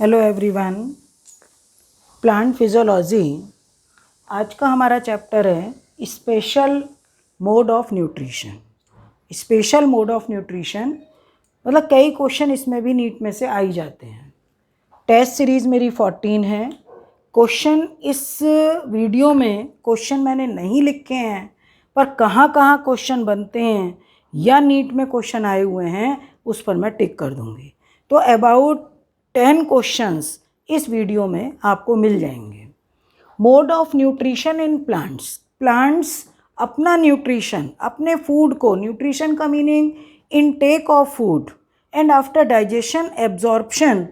Hello everyone, plant physiology आज का हमारा चैप्टर है special mode of nutrition. Special mode of nutrition मतलब कई क्वेश्चन इसमें भी नीट में से आ ही जाते हैं। टेस्ट सीरीज़ मेरी 14 है। क्वेश्चन इस वीडियो में क्वेश्चन मैंने नहीं लिखे हैं, पर कहाँ कहाँ क्वेश्चन बनते हैं या नीट में क्वेश्चन आए हुए हैं उस पर मैं टिक कर दूँगी। तो अबाउट 10 क्वेश्चंस इस वीडियो में आपको मिल जाएंगे। Mode of nutrition in plants. Plants अपना न्यूट्रिशन, अपने फूड को, न्यूट्रिशन का meaning intake of food and after digestion absorption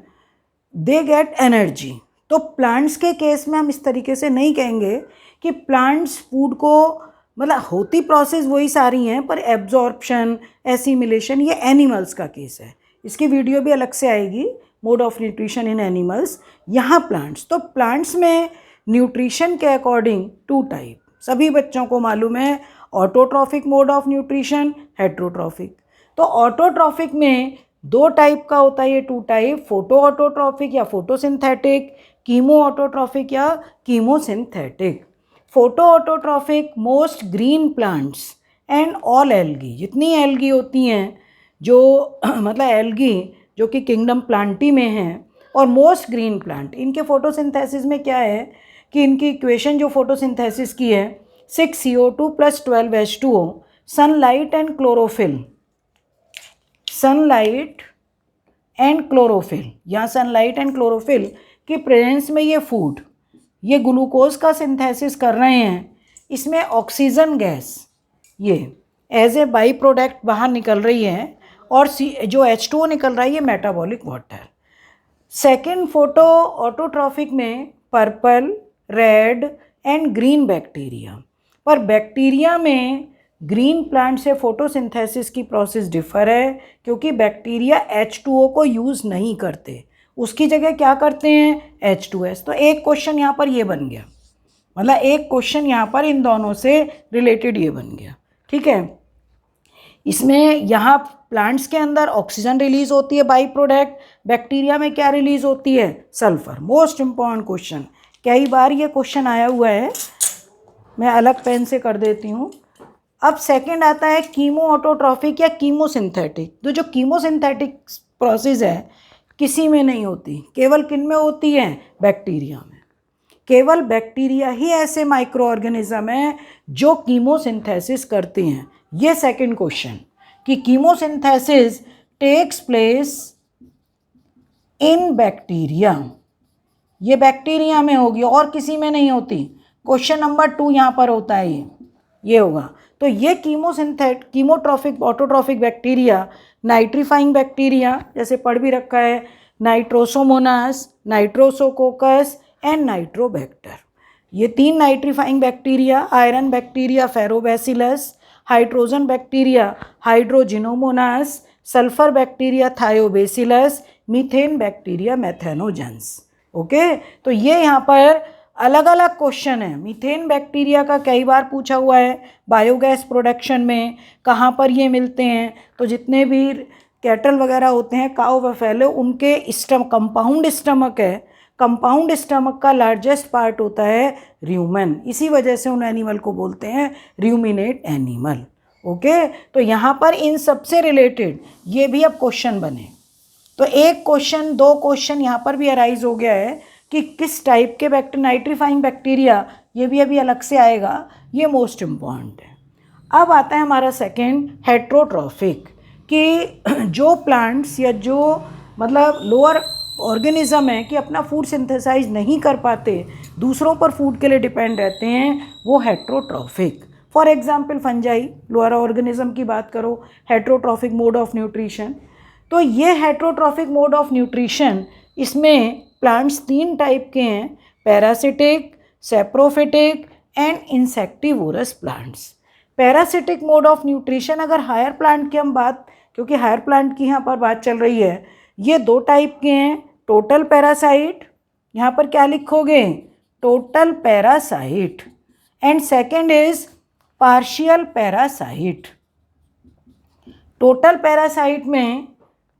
they get energy. तो प्लांट्स के केस में हम इस तरीके से नहीं कहेंगे कि प्लांट्स फूड को, मतलब होती प्रोसेस वही सारी हैं, पर एब्जॉर्प्शन, एसिमिलेशन ये एनिमल्स का केस है। इसकी वीडियो भी अलग से आएगी, mode of nutrition in animals. यहाँ प्लांट्स, तो प्लांट्स में न्यूट्रिशन के अकॉर्डिंग 2 टाइप सभी बच्चों को मालूम है। Autotrophic mode of nutrition, heterotrophic. तो ऑटोट्रॉफिक में 2 टाइप का होता है, ये 2 टाइप, फोटो ऑटोट्रॉफिक या फोटोसिंथेटिक, कीमो ऑटोट्रॉफिक या chemosynthetic. Photo autotrophic most green plants and all algae, जितनी एल्गी होती हैं जो मतलब एल्गी जो कि किंगडम प्लांटी में हैं, और मोस्ट ग्रीन प्लांट, इनके फोटोसिंथेसिस में क्या है कि इनकी इक्वेशन जो फोटोसिंथेसिस की है 6CO2 + 12H2O, sunlight and chlorophyll. Sunlight and chlorophyll, यहाँ सनलाइट एंड क्लोरोफिल की प्रेजेंस में ये फूड, ये ग्लूकोज का सिंथेसिस कर रहे हैं। इसमें ऑक्सीजन गैस ये एज ए बाई प्रोडक्ट बाहर निकल रही है, और जो H2O निकल रहा है ये metabolic water. Second photoautotrophic में purple, red and green bacteria. पर बैक्टीरिया में ग्रीन प्लांट से फोटोसिंथेसिस की प्रोसेस डिफर है, क्योंकि बैक्टीरिया H2O को यूज़ नहीं करते, उसकी जगह क्या करते हैं, H2S। तो एक क्वेश्चन यहाँ पर ये बन गया, मतलब एक क्वेश्चन यहाँ पर इन दोनों से रिलेटेड ये बन गया, ठीक है। इसमें यहाँ प्लांट्स के अंदर ऑक्सीजन रिलीज होती है बाई प्रोडक्ट, बैक्टीरिया में क्या रिलीज होती है, सल्फर। मोस्ट इम्पॉर्टेंट क्वेश्चन, कई बार ये क्वेश्चन आया हुआ है, मैं अलग पेन से कर देती हूँ। अब सेकंड आता है कीमो ऑटोट्रॉफिक या कीमोसिंथेटिक। तो जो कीमोसिंथेटिक प्रोसेस है किसी में नहीं होती, केवल किन में होती है, बैक्टीरिया में। केवल बैक्टीरिया ही ऐसे माइक्रो ऑर्गेनिज्म है जो कीमोसिंथेसिस करते हैं। ये सेकंड क्वेश्चन कि chemosynthesis takes place in bacteria, ये बैक्टीरिया में होगी और किसी में नहीं होती। क्वेश्चन नंबर 2 यहाँ पर होता है, ये होगा। तो ये chemotrophic autotrophic bacteria, nitrifying bacteria जैसे पढ़ भी रखा है, नाइट्रोसोमोनास, नाइट्रोसोकोकस एंड नाइट्रोबैक्टर। ये 3 nitrifying bacteria, iron bacteria ferrobacillus, hydrogen bacteria hydrogenomonas, sulphur bacteria thiobacillus, methane bacteria methanogens. Okay, तो ये यहाँ पर अलग अलग क्वेश्चन है। मीथेन बैक्टीरिया का कई बार पूछा हुआ है, बायोगैस प्रोडक्शन में कहाँ पर ये मिलते हैं। तो जितने भी कैटल वगैरह होते हैं, काऊ बफेलो, उनके कंपाउंड स्टमक है, कंपाउंड स्टमक का लार्जेस्ट पार्ट होता है र्यूमन, इसी वजह से उन एनिमल को बोलते हैं र्यूमिनेट एनिमल। ओके, तो यहाँ पर इन सबसे रिलेटेड ये भी अब क्वेश्चन बने। तो एक क्वेश्चन, 2 क्वेश्चन यहाँ पर भी अराइज हो गया है कि किस टाइप के नाइट्रीफाइंग बैक्टीरिया, ये भी अभी अलग से आएगा, ये मोस्ट इम्पॉर्टेंट है। अब आता है हमारा सेकेंड हेट्रोट्रॉफिक, कि जो प्लांट्स या जो मतलब लोअर ऑर्गेनिज्म है कि अपना फूड सिंथेसाइज नहीं कर पाते, दूसरों पर फूड के लिए डिपेंड रहते हैं, वो heterotrophic. For example fungi, lower organism की बात करो, हेट्रोट्रॉफिक मोड ऑफ न्यूट्रिशन। तो ये हेट्रोट्रॉफिक मोड ऑफ न्यूट्रिशन, इसमें प्लांट्स 3 टाइप के हैं, parasitic, saprophytic and insectivorous plants. Parasitic mode of nutrition, अगर हायर प्लांट की हम बात, क्योंकि हायर प्लांट की यहाँ पर बात चल रही है, ये 2 टाइप के हैं, टोटल पैरासाइट, यहाँ पर क्या लिखोगे, total parasite, and second is partial parasite. Total parasite में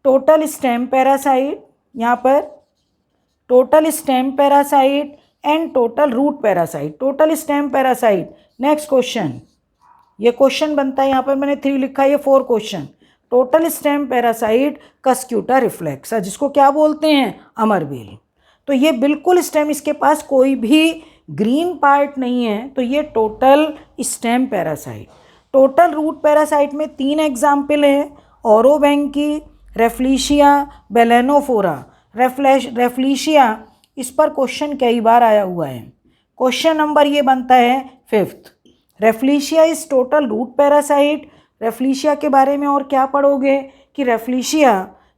टोटल स्टेम पैरासाइट, यहाँ पर total stem parasite and total root parasite. Total stem parasite, next question, ये क्वेश्चन बनता है, यहाँ पर मैंने 3 लिखा है, ये 4 question. Total stem parasite cuscuta reflexa, जिसको क्या बोलते हैं, अमरबेल। तो ये बिल्कुल स्टेम, इसके पास कोई भी ग्रीन पार्ट नहीं है, तो ये total stem parasite. Total root parasite में 3 एग्जाम्पल हैं, ओरोबैंकी, रेफ्लिशिया, बेलेनोफोरा। रेफ्लिशिया, इस पर क्वेश्चन कई बार आया हुआ है। क्वेश्चन नंबर ये बनता है 5th। Rafflesia is total root parasite. Rafflesia के बारे में और क्या पढ़ोगे कि रेफ्लिशिया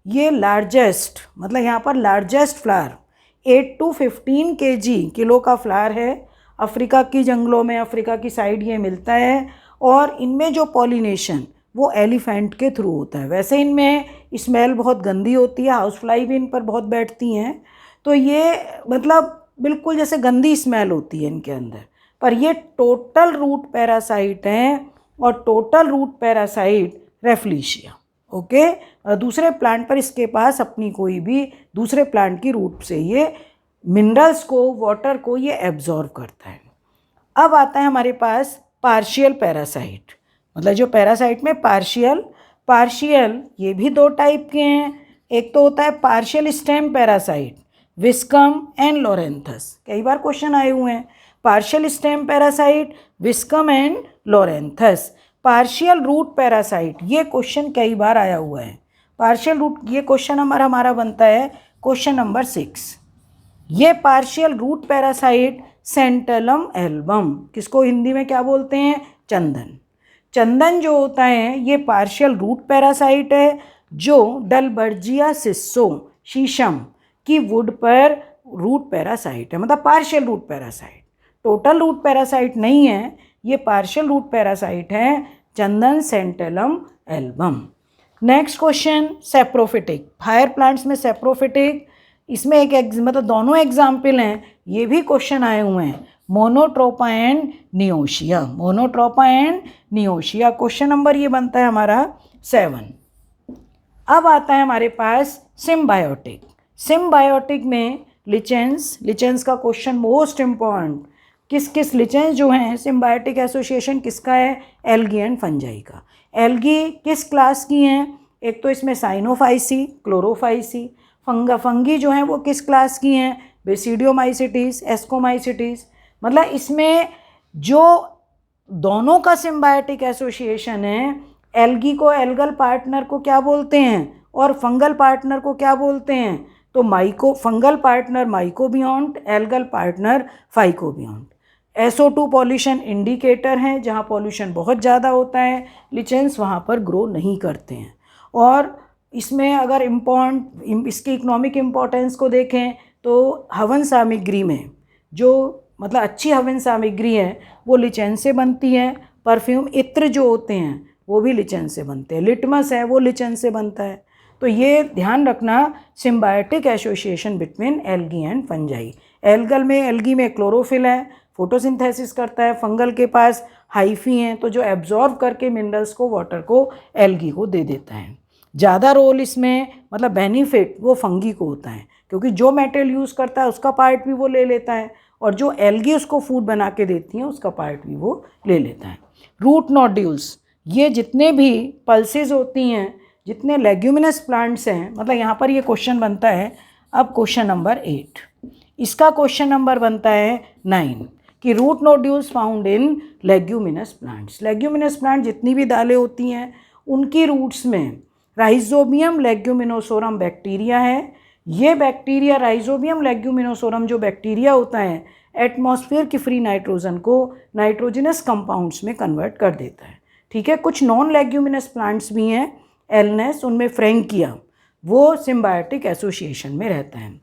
ये लार्जेस्ट, मतलब यहाँ पर largest flower 8 to 15 kg kilo का फ्लावर है। अफ्रीका की जंगलों में, अफ्रीका की साइड ये मिलता है, और इनमें जो पॉलिनेशन वो एलिफेंट के थ्रू होता है। वैसे इनमें स्मेल बहुत गंदी होती है, हाउस फ्लाई भी इन पर बहुत बैठती हैं, तो ये मतलब बिल्कुल जैसे गंदी स्मेल होती है इनके अंदर। पर ये टोटल रूट पैरासाइट हैं, और टोटल रूट पैरासाइट रेफ्लिशिया। ओके, दूसरे प्लांट पर इसके पास अपनी कोई भी दूसरे प्लांट की रूट से ये मिनरल्स को, वाटर को ये एब्जॉर्व करता है। अब आता है हमारे पास पार्शियल पैरासाइट, मतलब जो पैरासाइट में पार्शियल ये भी 2 टाइप के हैं। एक तो होता है partial stem parasite, viscum and loranthus. कई बार क्वेश्चन आए हुए हैं, partial stem parasite, viscum and loranthus. Partial root parasite, ये क्वेश्चन कई बार आया हुआ है। पार्शियल रूट, ये क्वेश्चन हमारा बनता है क्वेश्चन नंबर 6। ये partial root parasite Santalum album, किसको हिंदी में क्या बोलते हैं, चंदन। चंदन जो होता है ये पार्शियल रूट पैरासाइट है, जो डलबर्जिया सिस्सो, शीशम की वुड पर रूट पैरासाइट है, मतलब partial root parasite. Total root parasite नहीं है, ये पार्शियल रूट पैरासाइट है, चंदन santalum album. Next question, saprophytic. Higher plants में सेप्रोफिटिक, इसमें एक मतलब दोनों एग्जाम्पल हैं, ये भी क्वेश्चन आए हुए हैं, मोनोट्रोपा एंड नियोशिया। मोनोट्रोपा एंड नियोशिया, क्वेश्चन नंबर ये बनता है हमारा 7। अब आता है हमारे पास सिम्बायोटिक। सिम्बायोटिक में लिचेंस का क्वेश्चन मोस्ट इम्पॉर्टेंट, किस लिचेंस जो हैं, सिम्बायोटिक एसोसिएशन किसका है, एल्गी एंड फंजाई का। एल्गी किस क्लास की हैं, एक तो इसमें साइनोफाइसी, क्लोरोफाइसी। फंगी जो हैं वो किस क्लास की हैं, बेसिडियोमाइसिटीज, एस्कोमाइसिटीज। मतलब इसमें जो दोनों का सिम्बायोटिक एसोसिएशन है, एल्गी को, एल्गल पार्टनर को क्या बोलते हैं, और फंगल पार्टनर को क्या बोलते हैं, तो fungal partner mycobiont, algal partner phycobiont. SO2 pollution indicator हैं, जहाँ पॉल्यूशन बहुत ज़्यादा होता है लिचेंस वहाँ पर ग्रो नहीं करते हैं। और इसमें अगर इसकी इकोनॉमिक इम्पोर्टेंस को देखें तो हवन सामग्री में जो मतलब अच्छी हवन सामग्री है वो लिचेंस से बनती है। परफ्यूम इत्र जो होते हैं वो भी लिचेंस से बनते हैं। लिटमस है वो लिचेंस से बनता है। तो ये ध्यान रखना, symbiotic association between algae and fungi. Algae में क्लोरोफिल है, फोटोसिंथेसिस करता है। फंगल के पास हाइफी हैं, तो जो एब्जॉर्ब करके मिनरल्स को, वाटर को एल्गी को दे देता है। ज़्यादा रोल इसमें मतलब बेनिफिट वो फंगी को होता है, क्योंकि जो मेटेरियल यूज़ करता है उसका पार्ट भी वो ले लेता है, और जो एल्गी उसको फूड बना के देती हैं उसका पार्ट भी वो ले लेता है। रूट नोड्यूल्स, ये जितने भी पल्सेस होती हैं, जितने लेग्यूमिनस प्लांट्स हैं, मतलब यहाँ पर ये क्वेश्चन बनता है। अब क्वेश्चन नंबर 8, इसका क्वेश्चन नंबर बनता है 9 कि root nodules found in leguminous plants. Leguminous plant जितनी भी दालें होती हैं उनकी रूट्स में राइजोबियम लेग्यूमिनोसोरम बैक्टीरिया है। ये बैक्टीरिया राइजोबियम लेग्यूमिनोसोरम जो बैक्टीरिया होता है एटमॉस्फेयर की फ्री नाइट्रोजन को नाइट्रोजनस कंपाउंड्स में कन्वर्ट कर देता है। ठीक है, कुछ नॉन लेग्यूमिनस प्लांट्स भी हैं एलनेस, उनमें फ्रैंकिया, वो सिम्बायोटिक एसोसिएशन में रहता है।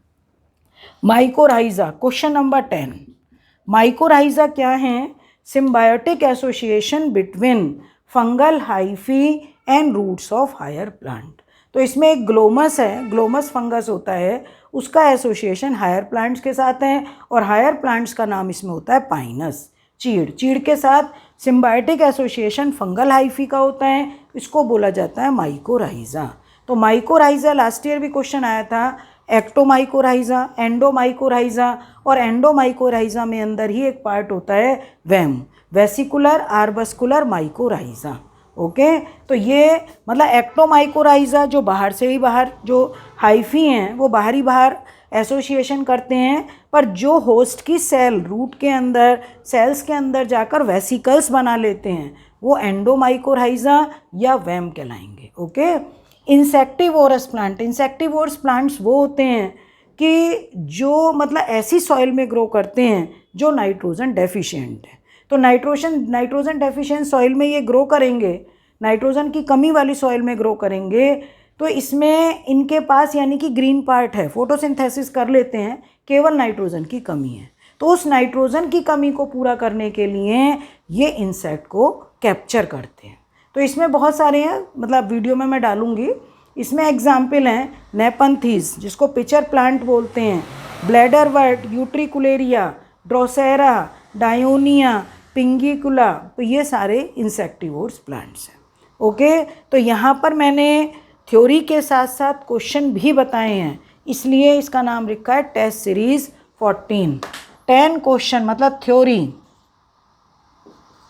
माइकोराइजा, क्वेश्चन नंबर 10, माइकोराइजा क्या है? Symbiotic association between fungal hyphae and roots of higher plant. तो इसमें एक ग्लोमस है, ग्लोमस फंगस होता है, उसका एसोसिएशन हायर प्लांट्स के साथ है, और हायर प्लांट्स का नाम इसमें होता है पाइनस, चीड़ के साथ सिम्बायोटिक एसोसिएशन फंगल हाइफी का होता है, इसको बोला जाता है माइकोराइजा। तो माइकोराइजा लास्ट ईयर भी क्वेश्चन आया था, एक्टोमाइकोराइजा, एंडोमाइकोराइजा, और एंडोमाइकोराइजा में अंदर ही एक पार्ट होता है वैम, वेसिकुलर आर्बस्कुलर माइकोराइजा। ओके, तो ये मतलब एक्टोमाइकोराइजा जो बाहर से ही बाहर जो हाइफी हैं वो बाहर ही बाहर एसोसिएशन करते हैं, पर जो होस्ट की सेल रूट के अंदर सेल्स के अंदर जाकर वेसिकल्स बना लेते हैं वो एंडोमाइकोराइजा या वैम कहलाएंगे। Okay, insectivorous plant, insectivorous plants वो होते हैं कि जो मतलब ऐसी सॉइल में ग्रो करते हैं जो नाइट्रोजन डेफिशिएंट है। तो नाइट्रोजन डेफिशिएंट सॉइल में ये ग्रो करेंगे, नाइट्रोजन की कमी वाली सॉइल में ग्रो करेंगे, तो इसमें इनके पास यानी कि ग्रीन पार्ट है, फोटोसिंथेसिस कर लेते हैं, केवल नाइट्रोजन की कमी है। तो उस नाइट्रोजन की कमी को पूरा करने के लिए ये इंसेक्ट को कैप्चर करते हैं। तो इसमें बहुत सारे हैं, मतलब वीडियो में मैं डालूंगी, इसमें एग्जाम्पल हैं नेपंथीज जिसको पिचर प्लांट बोलते हैं, ब्लैडरवर्ट, यूट्रिकुलेरिया, ड्रोसेरा, डायोनिया, पिंगिकुला, तो ये सारे इंसेक्टिवोर्स प्लांट्स हैं। ओके, तो यहाँ पर मैंने थ्योरी के साथ साथ क्वेश्चन भी बताए हैं, इसलिए इसका नाम लिखा है टेस्ट सीरीज 14। 10 क्वेश्चन मतलब theory,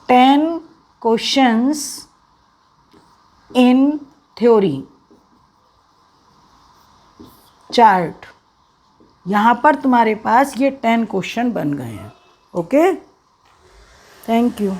10 questions in theory chart. यहाँ पर तुम्हारे पास ये 10 क्वेश्चन बन गए हैं। Okay, thank you.